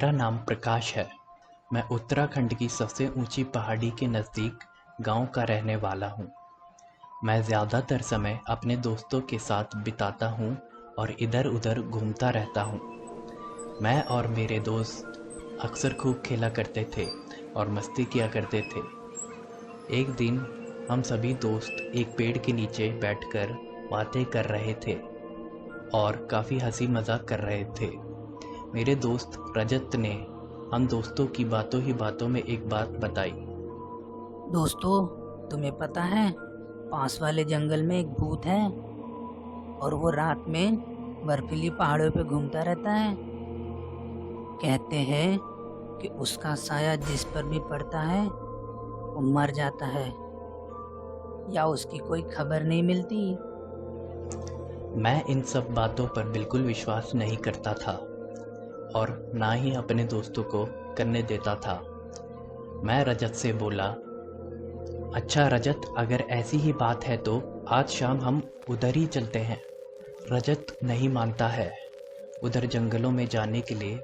मेरा नाम प्रकाश है। मैं उत्तराखंड की सबसे ऊंची पहाड़ी के नज़दीक गांव का रहने वाला हूं। मैं ज़्यादातर समय अपने दोस्तों के साथ बिताता हूं और इधर-उधर घूमता रहता हूं। मैं और मेरे दोस्त अक्सर खूब खेला करते थे और मस्ती किया करते थे। एक दिन हम सभी दोस्त एक पेड़ के नीचे बैठकर बातें कर रहे थे और काफ़ी हंसी मजाक कर रहे थे। मेरे दोस्त रजत ने हम दोस्तों की बातों ही बातों में एक बात बताई। दोस्तों, तुम्हें पता है पास वाले जंगल में एक भूत है और वो रात में बर्फीली पहाड़ों पे घूमता रहता है। कहते हैं कि उसका साया जिस पर भी पड़ता है वो मर जाता है या उसकी कोई खबर नहीं मिलती। मैं इन सब बातों पर बिल्कुल विश्वास नहीं करता था और ना ही अपने दोस्तों को करने देता था। मैं रजत से बोला, अच्छा रजत, अगर ऐसी ही बात है तो आज शाम हम उधर ही चलते हैं। रजत नहीं मानता है उधर जंगलों में जाने के लिए,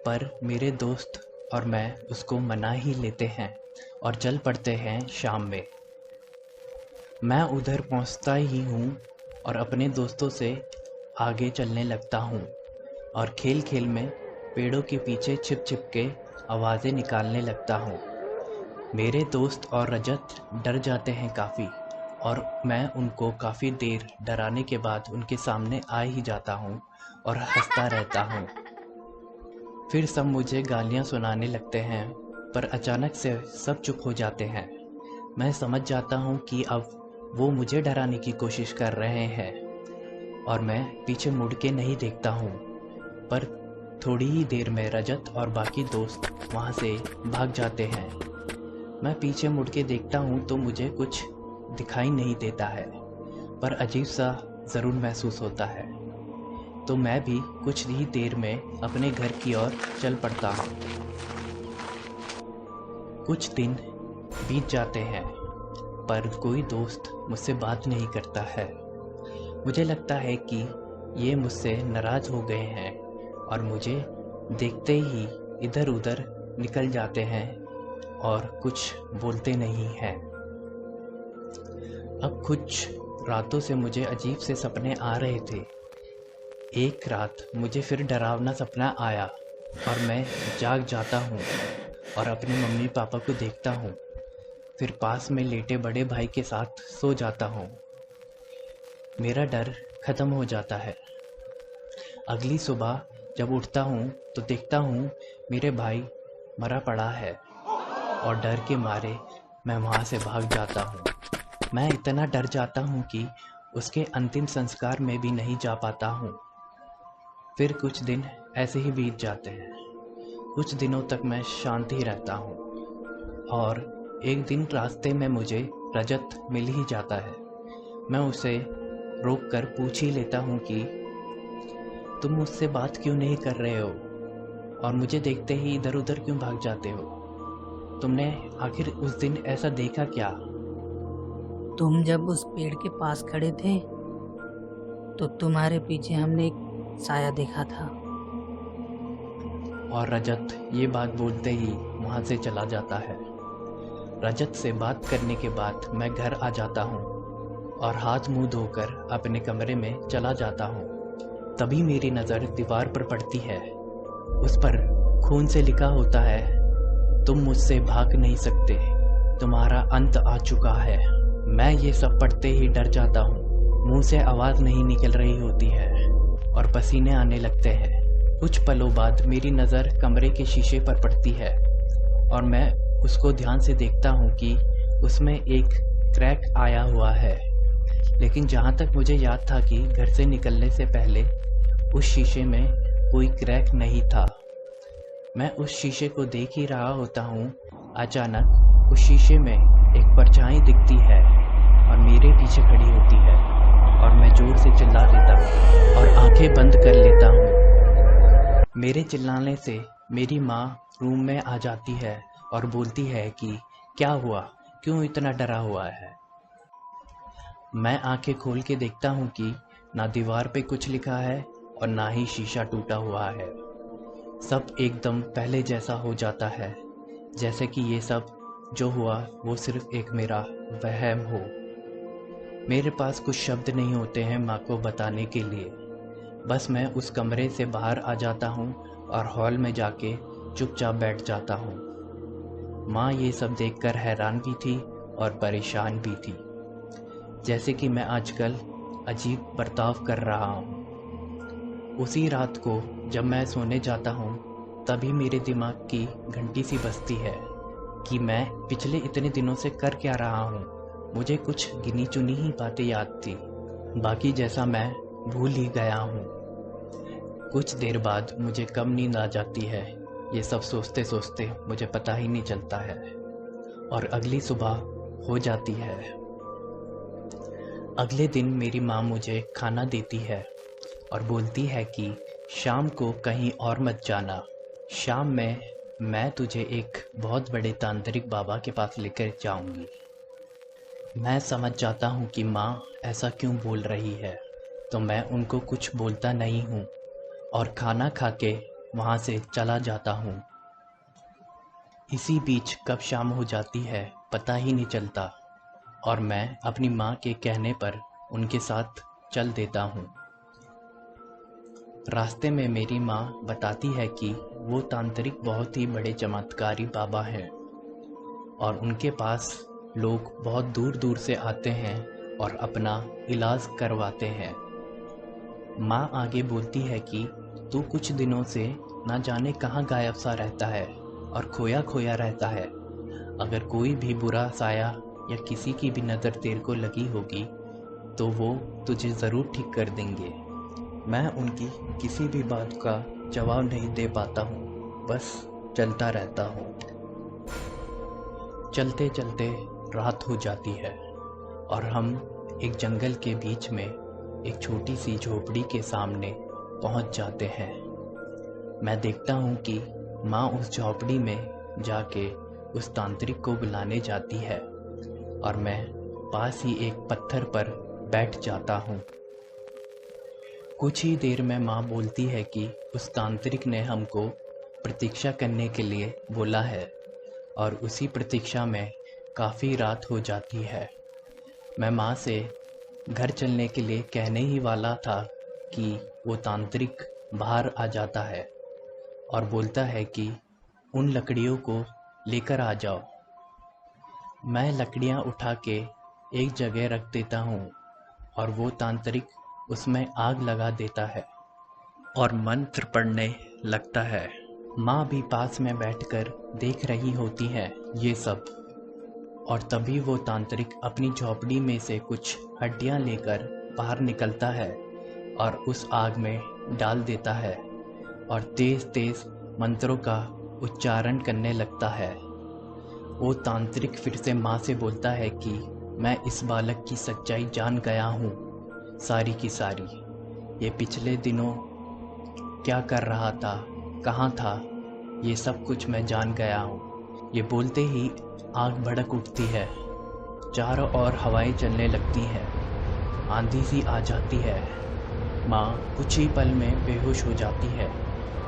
पर मेरे दोस्त और मैं उसको मना ही लेते हैं और चल पड़ते हैं शाम में। मैं उधर पहुंचता ही हूँ और अपने दोस्तों से आगे चलने लगता हूँ और खेल खेल में पेड़ों के पीछे छिप छिप के आवाज़ें निकालने लगता हूँ। मेरे दोस्त और रजत डर जाते हैं काफ़ी और मैं उनको काफ़ी देर डराने के बाद उनके सामने आ ही जाता हूँ और हंसता रहता हूँ। फिर सब मुझे गालियाँ सुनाने लगते हैं, पर अचानक से सब चुप हो जाते हैं। मैं समझ जाता हूँ कि अब वो मुझे डराने की कोशिश कर रहे हैं और मैं पीछे मुड़ के नहीं देखता हूँ। पर थोड़ी ही देर में रजत और बाकी दोस्त वहाँ से भाग जाते हैं। मैं पीछे मुड़ के देखता हूँ तो मुझे कुछ दिखाई नहीं देता है, पर अजीब सा ज़रूर महसूस होता है। तो मैं भी कुछ ही देर में अपने घर की ओर चल पड़ता हूँ। कुछ दिन बीत जाते हैं, पर कोई दोस्त मुझसे बात नहीं करता है। मुझे लगता है कि ये मुझसे नाराज़ हो गए हैं और मुझे देखते ही इधर उधर निकल जाते हैं और कुछ बोलते नहीं हैं। अब कुछ रातों से मुझे अजीब से सपने आ रहे थे। एक रात मुझे फिर डरावना सपना आया और मैं जाग जाता हूँ और अपने मम्मी पापा को देखता हूँ। फिर पास में लेटे बड़े भाई के साथ सो जाता हूँ। मेरा डर खत्म हो जाता है। अगली सुबह जब उठता हूँ तो देखता हूँ मेरे भाई मरा पड़ा है और डर के मारे मैं वहाँ से भाग जाता हूँ। मैं इतना डर जाता हूँ कि उसके अंतिम संस्कार में भी नहीं जा पाता हूँ। फिर कुछ दिन ऐसे ही बीत जाते हैं। कुछ दिनों तक मैं शांत ही रहता हूँ और एक दिन रास्ते में मुझे रजत मिल ही जाता है। मैं उसे रोक कर पूछ ही लेता हूँ कि तुम मुझसे बात क्यों नहीं कर रहे हो और मुझे देखते ही इधर उधर क्यों भाग जाते हो? तुमने आखिर उस दिन ऐसा देखा क्या? तुम जब उस पेड़ के पास खड़े थे तो तुम्हारे पीछे हमने एक साया देखा था। और रजत ये बात बोलते ही वहाँ से चला जाता है। रजत से बात करने के बाद मैं घर आ जाता हूँ और हाथ मुंह धोकर अपने कमरे में चला जाता हूँ। तभी मेरी नज़र दीवार पर पड़ती है। उस पर खून से लिखा होता है, तुम मुझसे भाग नहीं सकते, तुम्हारा अंत आ चुका है। मैं ये सब पढ़ते ही डर जाता हूँ। मुंह से आवाज़ नहीं निकल रही होती है और पसीने आने लगते हैं। कुछ पलों बाद मेरी नज़र कमरे के शीशे पर पड़ती है और मैं उसको ध्यान से देखता हूँ कि उसमें एक क्रैक आया हुआ है। लेकिन जहाँ तक मुझे याद था कि घर से निकलने से पहले उस शीशे में कोई क्रैक नहीं था। मैं उस शीशे को देख ही रहा होता हूँ, अचानक उस शीशे में एक परछाई दिखती है और मेरे पीछे खड़ी होती है और मैं जोर से चिल्ला देता हूँ और आंखें बंद कर लेता हूँ। मेरे चिल्लाने से मेरी माँ रूम में आ जाती है और बोलती है कि क्या हुआ, क्यों इतना डरा हुआ है? मैं आंखें खोल के देखता हूँ कि ना दीवार पे कुछ लिखा है और ना ही शीशा टूटा हुआ है। सब एकदम पहले जैसा हो जाता है, जैसे कि ये सब जो हुआ वो सिर्फ एक मेरा वहम हो। मेरे पास कुछ शब्द नहीं होते हैं माँ को बताने के लिए। बस मैं उस कमरे से बाहर आ जाता हूँ और हॉल में जाके चुपचाप बैठ जाता हूँ। माँ ये सब देखकर हैरान भी थी और परेशान भी थी, जैसे कि मैं आजकल अजीब बर्ताव कर रहा हूँ। उसी रात को जब मैं सोने जाता हूँ तभी मेरे दिमाग की घंटी सी बजती है कि मैं पिछले इतने दिनों से कर क्या रहा हूँ। मुझे कुछ गिनी चुनी ही बातें याद थी, बाकी जैसा मैं भूल ही गया हूँ। कुछ देर बाद मुझे कब नींद आ जाती है ये सब सोचते सोचते मुझे पता ही नहीं चलता है, और अगली सुबह हो जाती है। अगले दिन मेरी माँ मुझे खाना देती है और बोलती है कि शाम को कहीं और मत जाना। शाम में मैं तुझे एक बहुत बड़े तांत्रिक बाबा के पास लेकर जाऊंगी। मैं समझ जाता हूँ कि माँ ऐसा क्यों बोल रही है, तो मैं उनको कुछ बोलता नहीं हूँ और खाना खा के वहाँ से चला जाता हूँ। इसी बीच कब शाम हो जाती है पता ही नहीं चलता, और मैं अपनी माँ के कहने पर उनके साथ चल देता हूँ। रास्ते में मेरी माँ बताती है कि वो तांत्रिक बहुत ही बड़े चमत्कारी बाबा हैं और उनके पास लोग बहुत दूर दूर से आते हैं और अपना इलाज करवाते हैं। माँ आगे बोलती है कि तू कुछ दिनों से ना जाने कहाँ गायब सा रहता है और खोया खोया रहता है। अगर कोई भी बुरा साया या किसी की भी नज़र तेरे को लगी होगी तो वो तुझे ज़रूर ठीक कर देंगे। मैं उनकी किसी भी बात का जवाब नहीं दे पाता हूँ, बस चलता रहता हूँ। चलते चलते रात हो जाती है और हम एक जंगल के बीच में एक छोटी सी झोपड़ी के सामने पहुँच जाते हैं। मैं देखता हूँ कि माँ उस झोपड़ी में जाके उस तांत्रिक को बुलाने जाती है और मैं पास ही एक पत्थर पर बैठ जाता हूँ। कुछ ही देर में माँ बोलती है कि उस तांत्रिक ने हमको प्रतीक्षा करने के लिए बोला है, और उसी प्रतीक्षा में काफ़ी रात हो जाती है। मैं माँ से घर चलने के लिए कहने ही वाला था कि वो तांत्रिक बाहर आ जाता है और बोलता है कि उन लकड़ियों को लेकर आ जाओ। मैं लकड़ियाँ उठा के एक जगह रख देता हूँ और वो तांत्रिक उसमें आग लगा देता है और मंत्र पढ़ने लगता है। माँ भी पास में बैठकर देख रही होती है ये सब, और तभी वो तांत्रिक अपनी झोपड़ी में से कुछ हड्डियाँ लेकर बाहर निकलता है और उस आग में डाल देता है और तेज तेज मंत्रों का उच्चारण करने लगता है। वो तांत्रिक फिर से माँ से बोलता है कि मैं इस बालक की सच्चाई जान गया हूँ, सारी की सारी। ये पिछले दिनों क्या कर रहा था, कहाँ था, ये सब कुछ मैं जान गया हूँ। ये बोलते ही आग भड़क उठती है, चारों ओर हवाएं चलने लगती हैं, आंधी सी आ जाती है। माँ कुछ ही पल में बेहोश हो जाती है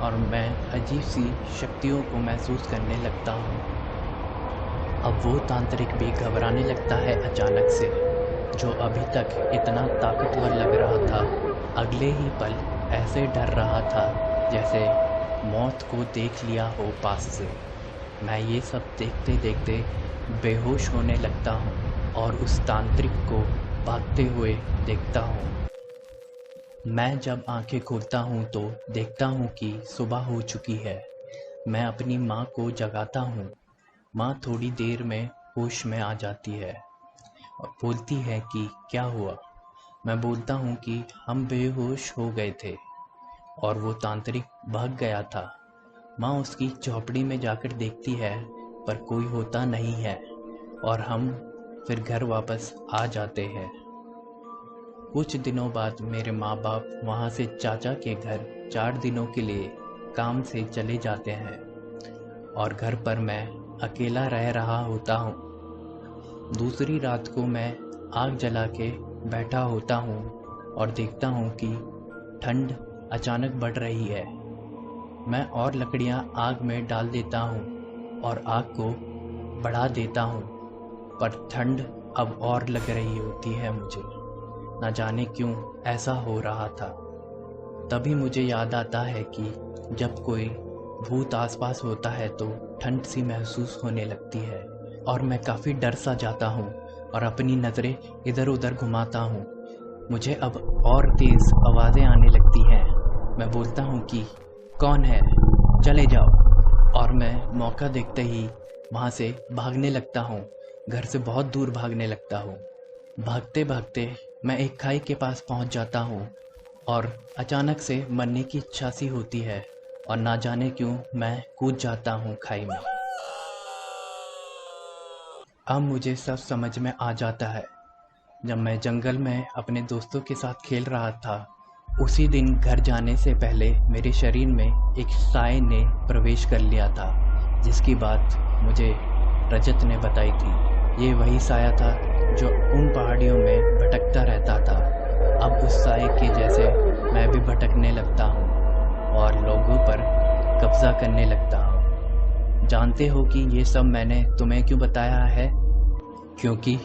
और मैं अजीब सी शक्तियों को महसूस करने लगता हूँ। अब वो तांत्रिक भी घबराने लगता है अचानक से। जो अभी तक इतना ताकतवर लग रहा था, अगले ही पल ऐसे डर रहा था जैसे मौत को देख लिया हो पास से। मैं ये सब देखते देखते बेहोश होने लगता हूँ और उस तांत्रिक को भागते हुए देखता हूँ। मैं जब आंखें खोलता हूँ तो देखता हूँ कि सुबह हो चुकी है। मैं अपनी माँ को जगाता हूँ। माँ थोड़ी देर में होश में आ जाती है और बोलती है कि क्या हुआ। मैं बोलता हूँ कि हम बेहोश हो गए थे और वो तांत्रिक भाग गया था। माँ उसकी झोपड़ी में जाकर देखती है पर कोई होता नहीं है और हम फिर घर वापस आ जाते हैं। कुछ दिनों बाद मेरे माँ बाप वहाँ से चाचा के घर 4 दिनों के लिए काम से चले जाते हैं और घर पर मैं अकेला रह रहा होता हूँ। दूसरी रात को मैं आग जला के बैठा होता हूँ और देखता हूँ कि ठंड अचानक बढ़ रही है। मैं और लकड़ियां आग में डाल देता हूँ और आग को बढ़ा देता हूँ, पर ठंड अब और लग रही होती है मुझे। न जाने क्यों ऐसा हो रहा था। तभी मुझे याद आता है कि जब कोई भूत आसपास होता है तो ठंड सी महसूस होने लगती है और मैं काफ़ी डर सा जाता हूँ और अपनी नज़रें इधर उधर घुमाता हूँ। मुझे अब और तेज़ आवाज़ें आने लगती हैं। मैं बोलता हूँ कि कौन है, चले जाओ, और मैं मौका देखते ही वहाँ से भागने लगता हूँ। घर से बहुत दूर भागने लगता हूँ। भागते भागते मैं एक खाई के पास पहुँच जाता हूँ और अचानक से मरने की इच्छा सी होती है और ना जाने क्यों मैं कूद जाता हूँ खाई में। अब मुझे सब समझ में आ जाता है। जब मैं जंगल में अपने दोस्तों के साथ खेल रहा था, उसी दिन घर जाने से पहले मेरे शरीर में एक साए ने प्रवेश कर लिया था, जिसकी बात मुझे रजत ने बताई थी। ये वही साया था जो उन पहाड़ियों में भटकता रहता था। अब उस साए के जैसे मैं भी भटकने लगता हूँ और लोगों पर कब्जा करने लगता हूँ। जानते हो कि ये सब मैंने तुम्हें क्यों बताया है? क्योंकि